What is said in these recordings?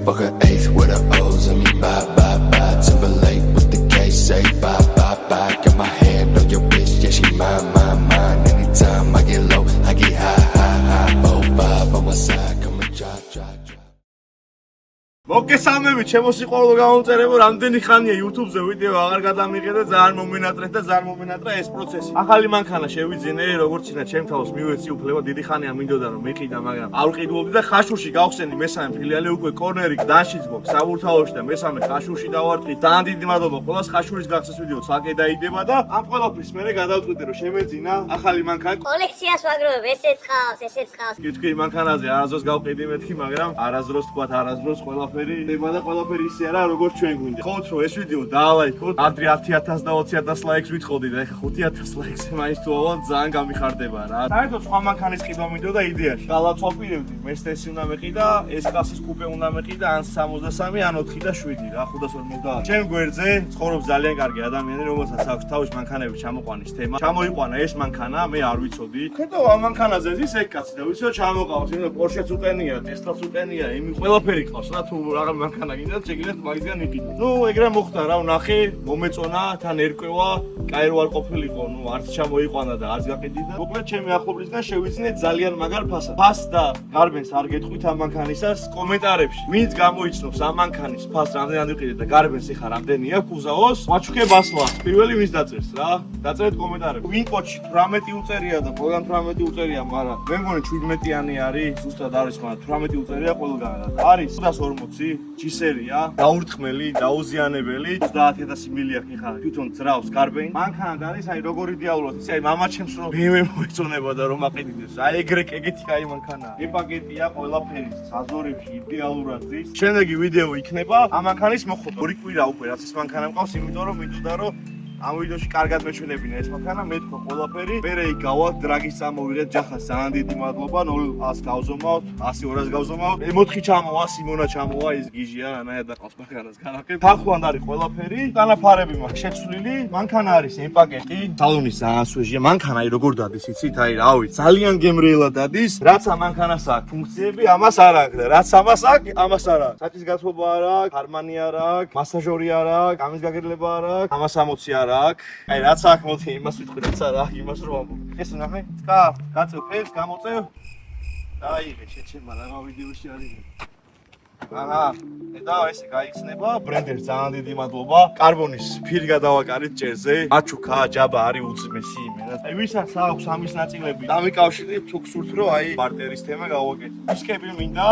Fuck an eighth with the O's and me bye bye bye. Timberlake with the K say bye bye bye. Got my hand on your bitch, yeah she mine. Anytime I get low, I get high. Oh five on my side, come and drive. მოგესალმებით ჩემო სიყვარულო გამომწერებო, რამდენი ხანია YouTube-ზე ვიდეო აღარ გადამიღე და ძალიან მომენატრე ეს პროცესი. ახალი მანქანა შევიძინე, როგორც ინა ჩემ თავს მივეცი უფლება, დიდი ხანია მინდოდა რომ მიყიდა, მაგრამ არ ვყიდულობდი და ხაშურში გავხსენი მესამე ფილიალი უკვე კორნერი გდანშიც გვაქვს საბურთალოში და მესამე ხაშურში დავარტყი. ძალიან დიდი მადლობა ყველას ხაშურის გახსნის ვიდეო ცალკე დაიდება და ამ ყველაფრის მერე გადავწყვიტე რომ შემეძინა ახალი მანქანა. კოლექციას ვაგროვებ, ესეც ხავს. კითხი მანქანაზე არასდროს გავყიდი მეთქი, მაგრამ არასდროს თქვათ არასდროს ყველაფერი ისე არა როგორც ჩვენ გვინდა. ხოთ რომ ეს ვიდეო დაალაიქოთ, ადრე 10000 და 20000 ლაიქს ვითხოვდი და ეხლა 5000 ლაიქზე მაინც თუ ავალ ძალიან გამიხარდება რა. საერთოდ სხვა მანქანის ყიდვა მინდოდა იდეაში. გალაცვაპირებდი, Mercedes უნდა მეყიდა, S-კლასის კუპე უნდა მეყიდა, ან 63, ან 4 და 7 რა, 520. ჩემ გვერდზე ცხოვრობს ძალიან კარგი ადამიანი, რომელსაც აქვს თავის მანქანების ჩამოყვანის თემა. ჩამოიყვანა ეს მანქანა, მე არ ვიცოდი. ხედავ ამ მანქანაზე ის ეგ კაცი და ვიცი რომ ჩამოყავს, იმიტომ Porsche-ც უყენია, Tesla-ც უყენია, იმი ყველაფერი ყავს რა, თუ რაღაც მანქანა გინდა შეგიძლიათ მაგისგან იყიდო. ნუ ეგრე მოხდა რა, ვნახე, მომეწონა, თან ერკვევა, კაი რო არ ყოფილიყო, ნუ არც ჩამოიყვანა და არც გაყიდი და მოკლედ ჩემი ახლობლისგან შევიძინე ძალიან მაგარ ფასად. ფას და გარბენს არ გეტყვით ამ მანქანისას კომენტარებში. ვინც გამოიცნობს ამ მანქანის ფას რამდენად ვიყიდე და გარბენს ეხა რამდენია კუზაოს, მაჩუქებ ასლას. პირველი ვინც დაწერს რა, დაწერეთ კომენტარებში. ვინ კოჩი 18 უწერია და ყველგან 18 უწერია, მაგრამ მე მგონი 17-იანი არის, ზუსტად არის, მაგრამ 18 უწერია ყველგან. არის 140 G-სერია, დაურთხმელი, დაუზიანებელი, 30000 მილი აქვს ხა თვითონ ძრავს გარბენი. მანქანა არის, აი როგორ იდეალურად, ისე აი მამაჩემს რომ BMW მოეწონება და რომ აყიდდეს. აი ეგრე ეგეთი კაი მანქანაა. ეპაკეტია ყველაფერი, საზორებში იდეალურად ზის. შემდეგი ვიდეო იქნება ამ მანქანის მოხდა. ორი კვირა უკვე რაც ეს მანქანა მყავს, იმიტომ რომ მინდოდა რომ ამ ვიდეოში კარგად მეჩვენებინა ეს მანქანა, მე თქვა ყველაფერი. მერე იქ გავალ დრაგის წამოვიღეთ ჯახას, ძალიან დიდი მადლობა, 0-100 გავზომავთ, 100-200 გავზომავთ. 4 ჩამოვა, სიმონა ჩამოვა, ის გიჟია, რანაირად დაყავს მანქანას განახებ. თანხმოვან არის ყველაფერი, დანაფარები მაქვს შეცვლილი. მანქანა არის ეპაკეტი, სალონი ძალიან სვეჟია. მანქანა აი როგორ დადის, იცით? აი რავი, ძალიან გემრიელად დადის. რაც ამ მანქანას აქვს ფუნქციები, ამას არ აქვს და რაც ამას აქვს, ამას არ აქვს. საჭის გათბობა არ აქვს, ჰარმანი არ აქვს, მასაჟორი არ აქვს, გამის გაგერლება არ აქვს, 360 არ აქვს. აი რაც აქვს მოდი იმას ვიტყვი, რაც არ აქვს, იმას რომ ამბობ. ეს ნახე, წკა, გაწევ ფერს, გამოწევ. დაიღე შეჩემა რა ვიდეოში არის. აჰა, და ესე გაიხსნება, ბრენდერს ძალიან დიდი მადლობა. კარბონის ფირი გადავაკარით ჭერზე. აჩუქა, ჯაბა არის უძმესი იმენა. აი ვისაც აქვს ამის ნაწილები, დამიკავშირდით თუ გსურთ რომ აი პარტერის თემა გავაკეთოთ. დისკები მინდა,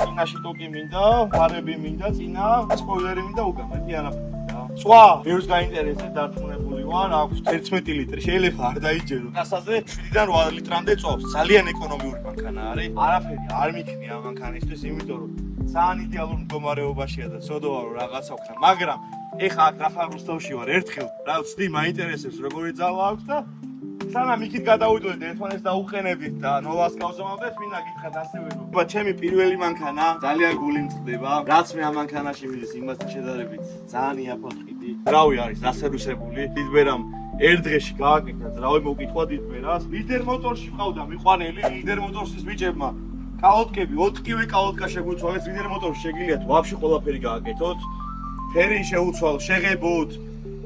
წინაში ტოკი მინდა, ფარები მინდა, წინა სპოილერი მინდა უკან, მეტი არაფერი. სხვა ბევრს გაინტერესებს დარწმუნებული ვარ, აქვს 11 ლიტრი, შეიძლება არ დაიჯერო. გასაზე 7-დან 8 litrამდე წოვს. ძალიან ეკონომიური მანქანა არის. არაფერი არ მიქნია ამ მანქანისთვის, იმიტომ რომ ძალიან იდეალურ მდგომარეობაშია და ცოდოა რომ რაღაცა აქვს, მაგრამ ეხა აქ რახან რუსთავში ვარ, ერთხელ რა ვცდი, მაინტერესებს როგორი ძალა აქვს და სანამ იქით გადავიდოდეთ, ერთმანეთს დაუყენებდით და ნოლას გავზომავდეთ, მინდა გითხრათ ასევე რომ ჩემი პირველი მანქანა ძალიან გული მწყდება. რაც მე ამ მანქანაში მიდის, იმასთან შედარებით ძალიან იაფად ვყიდი. რავი არის დასერვისებული, დიდბერამ ერთ დღეში გააკეთა, რავი მოკითხვა დიდბერას. ლიდერ მოტორში ვყავდა მიყვანელი, ლიდერ მოტორსის ბიჭებმა კალოტკები, 4-ვე კალოტკა შეგვიცვალეს, ლიდერ მოტორში შეგიძლიათ ვაფშე ყველაფერი გააკეთოთ. ფერი შეუცვალ, შეღებოთ.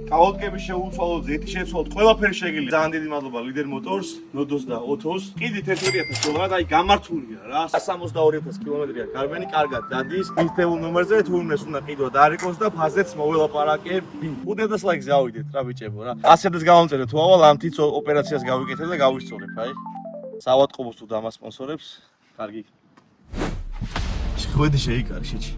კალოტკები შეუცვალოთ, ზეთი შეცვალოთ, ყველაფერი შეგიძლიათ. ძალიან დიდი მადლობა ლიდერ მოტორს, ნოდოს და ოთოს. ყიდით 11000 დოლარად, აი გამართულია რა. 162,000 კილომეტრია გარბენი, კარგად დადის. მითეულ ნომერზე თუ იმეს უნდა ყიდვა და არ იყოს და ფაზეც მოველაპარაკები. 500 ლაიქს გავიდეთ რა ბიჭებო რა. 100,000 გავამწერე თუ ავალ ამ თიც ოპერაციას გავიკეთებ და გავისწორებ, აი. სავატყობოს თუ დამასპონსორებს, კარგი. შეხვედი შეიკარი შეჭი.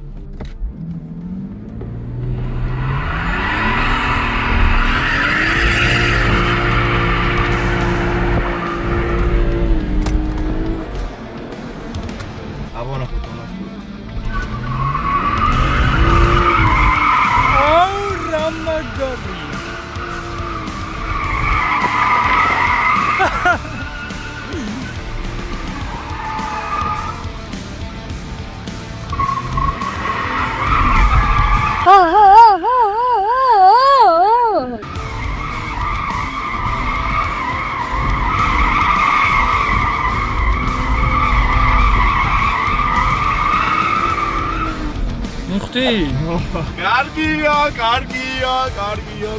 მუხტი? კარგია, კარგია, კარგია.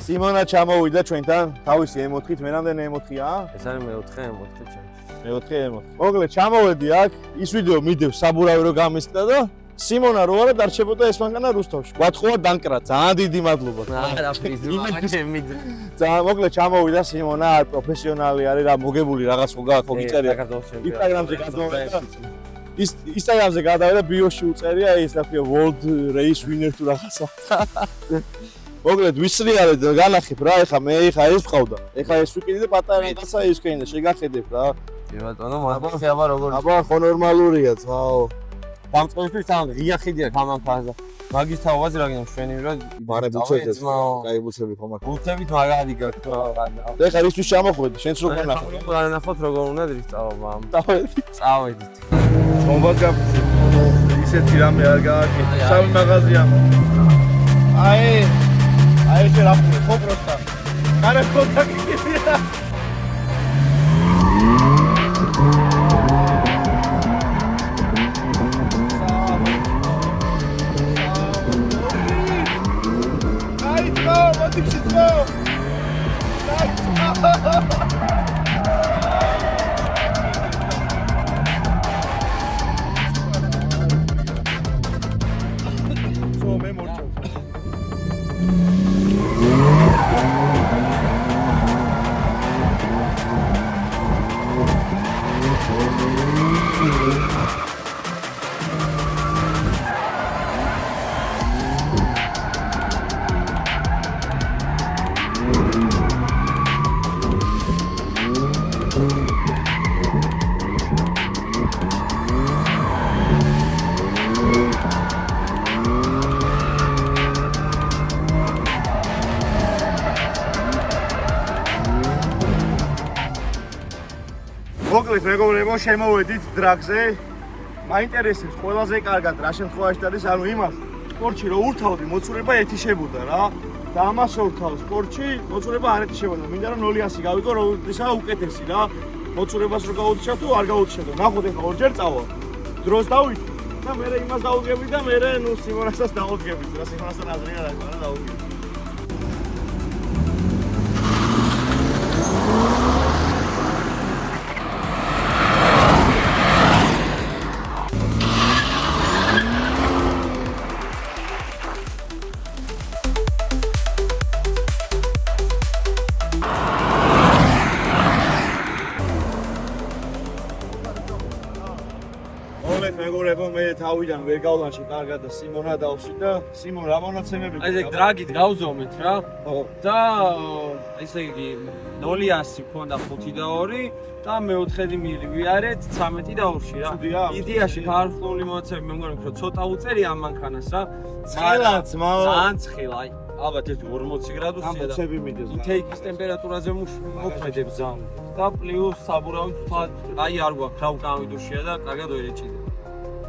სიმონა ჩამოვიდა ჩვენთან თავისი M4-ით, მე რამდენი M4-ია? ეს არის მეოთხე M4 ჩემს. მეოთხე M4. მოკლედ ჩამოვედი აქ, ის ვიდეო მიდევს საბურავი რო გამისკდა და სიმონა რო არა დარჩებოდა ეს მანქანა რუსთავში. გვათხოვა დანკრა, ძალიან დიდი მადლობა. არა ფიზიკა ჩემი. ძალიან მოკლედ ჩამოვიდა სიმონა, არ პროფესიონალი არის, რა მოგებული რაღაც ხო გიწერია. Instagram-ზე გადავიდა. Instagram-ზე გადავიდა ბიოში უწერია ეს რა ქვია World Race Winner თუ რაღაცა. მოკლედ ვისრიალეთ და განახებ რა, ეხა მე ეს ვყავდა. ეხა ეს ვიკიდი და პატარა რაღაცა ის ქენდა, შეგახედებ რა. კი ბატონო, მაგას აბა როგორ. აბა ხო ნორმალურია, ძმაო. დამწყებისთვის თან ღია ხიდია გამანფაზა. მაგის თავაზე რა გინდა შვენი რა. მარე ბუცებით. კაი ბუცები ხომ აქ. ბუცებით მაგარი გაქვს. და ეხა ისთვის ჩამოხვედი, შენც რო განახებ. რა ნახოთ როგორ უნდა დრიფტავობა. წავედით. ხომბად გაფიცე. ისეთი რამე არ გააკეთე. სამი მაღაზია. აი ეს რა ხო პროსტა. არა კონტაქტია. მოკლედ მეგობრებო, შემოვედით დრაგზე. მაინტერესებს ყველაზე კარგად რა შემთხვევაში არის, ანუ იმას სპორტში რო ურთავდი, მოცულება ეთიშებოდა რა. და ამას ურთავ სპორტში, მოცულება არ ეთიშებოდა. მინდა რომ 0-100 გავიგო, როდესაც უკეთესი რა. მოცულებას რო გაუთიშავ თუ არ გაუთიშავ. ნახოთ ეხლა ორჯერ წავა. დროს დავით და მე იმას დაუდგები და მე ნუ სიმონასაც დაუდგები. რა სიმონასთან აზრი არ აქვს, რა დაუდგები. მეგობრებო, მე თავიდან ვერ გავლანში კარგად და სიმონა დავსვი და სიმონ რა მონაცემები აი ეგ დრაგით გავზომეთ რა. და ესე იგი 0-100 ქონდა 5 და 2 და მეოთხედი მივიარეთ 13 და 2-ში რა. იდეაში ქართული მონაცემები მე მგონი რომ ცოტა უწერი ამ მანქანას რა. ცხელაც მაო. ძალიან ცხელა. აი ალბათ ეს 40 გრადუსია და ამოცები მიდის. ინტეიკის ტემპერატურაზე მოქმედებს ძალიან. და პლუს საბურავი აი არ გვაქვს რა უკავიდუშია და კარგად ვერ ეჭიდა.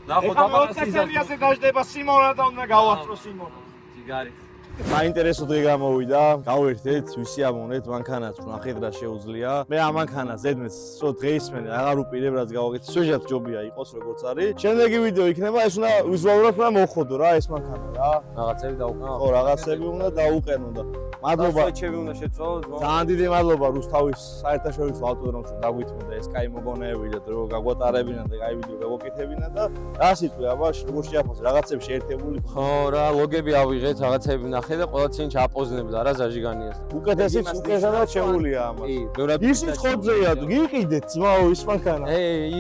ნახოთ ამას ისე დაждდება სიმონა და უნდა გავასწრო სიმონა. ჯიგარი. საინტერესო დღე გამოვიდა. გავერთეთ, ვისიამოვნეთ მანქანას, ნახეთ რა შეუძლია. მე ამ მანქანას ზედმეც სულ დღეისმენი აღარ უპირებ რაც გავაკეთე. სუჟეტ ჯობია იყოს როგორც არის. შემდეგი ვიდეო იქნება, ეს უნდა ვიზუალურად უნდა მოხოდო რა ეს მანქანა რა. რაღაცები დაუყენო. ხო, რაღაცები უნდა დაუყენო და მადლობა. სვეჩები უნდა შეწვო. ძალიან დიდი მადლობა რუსთავის საერთაშორისო ავტოდრომში დაგვითმოდა ეს კაი მოგონებები და დრო გაგვატარებინა და კაი ვიდეო გაგვაკეთებინა და რა სიტყვი აბა როგორ შეაფასე რაღაცები შეერთებული. ხო რა ლოგები ავიღეთ, რაღაცები ნახე და ყველა წინ ჩააპოზნებდა რა ზაჟიგანიას. უკეთესიც უკეთესად შეუულია ამას. კი, ბევრად ისიც ხოძეა, გიყიდეთ ძმაო ის მანქანა.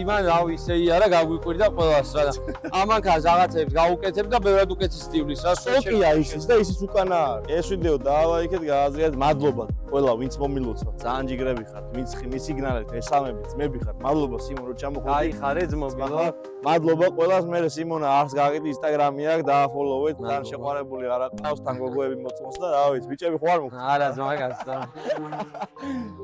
იმან რავი ისე არა გაგვიკვირდა ყველას რა. ამ მანქანას რაღაცებს გავუკეთებ და ბევრად უკეთეს სტილის რა. სოკია ისიც და ისიც უკანა არის. ეს ვიდეო დაალაიქეთ, გააზრიათ, მადლობა ყველა ვინც მომილოცა. ძალიან ჯიგრები ხართ, ვინც მისიგნალეთ, ესალმებით, ძმები ხართ. მადლობა სიმონ რომ ჩამოხვიდით. აი ხარე ძმობი რა. მადლობა ყველას, მე სიმონა არს გააკეთე Instagram-ი აქვს, დააფოლოვეთ, ძალიან შეყვარებული არა ყავს თან გოგოები მოწმოს და რა ვიცი, ბიჭები ხო არ მოგწონს. არა ზმაგას და.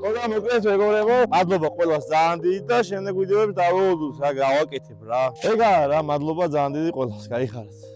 ოგა მოკლედ მეგობრებო, მადლობა ყველას ძალიან დიდი და შემდეგ ვიდეოებს დავაუდოთ რა გავაკეთებ რა. ეგა რა, მადლობა ძალიან დიდი ყველას, გაიხარეთ.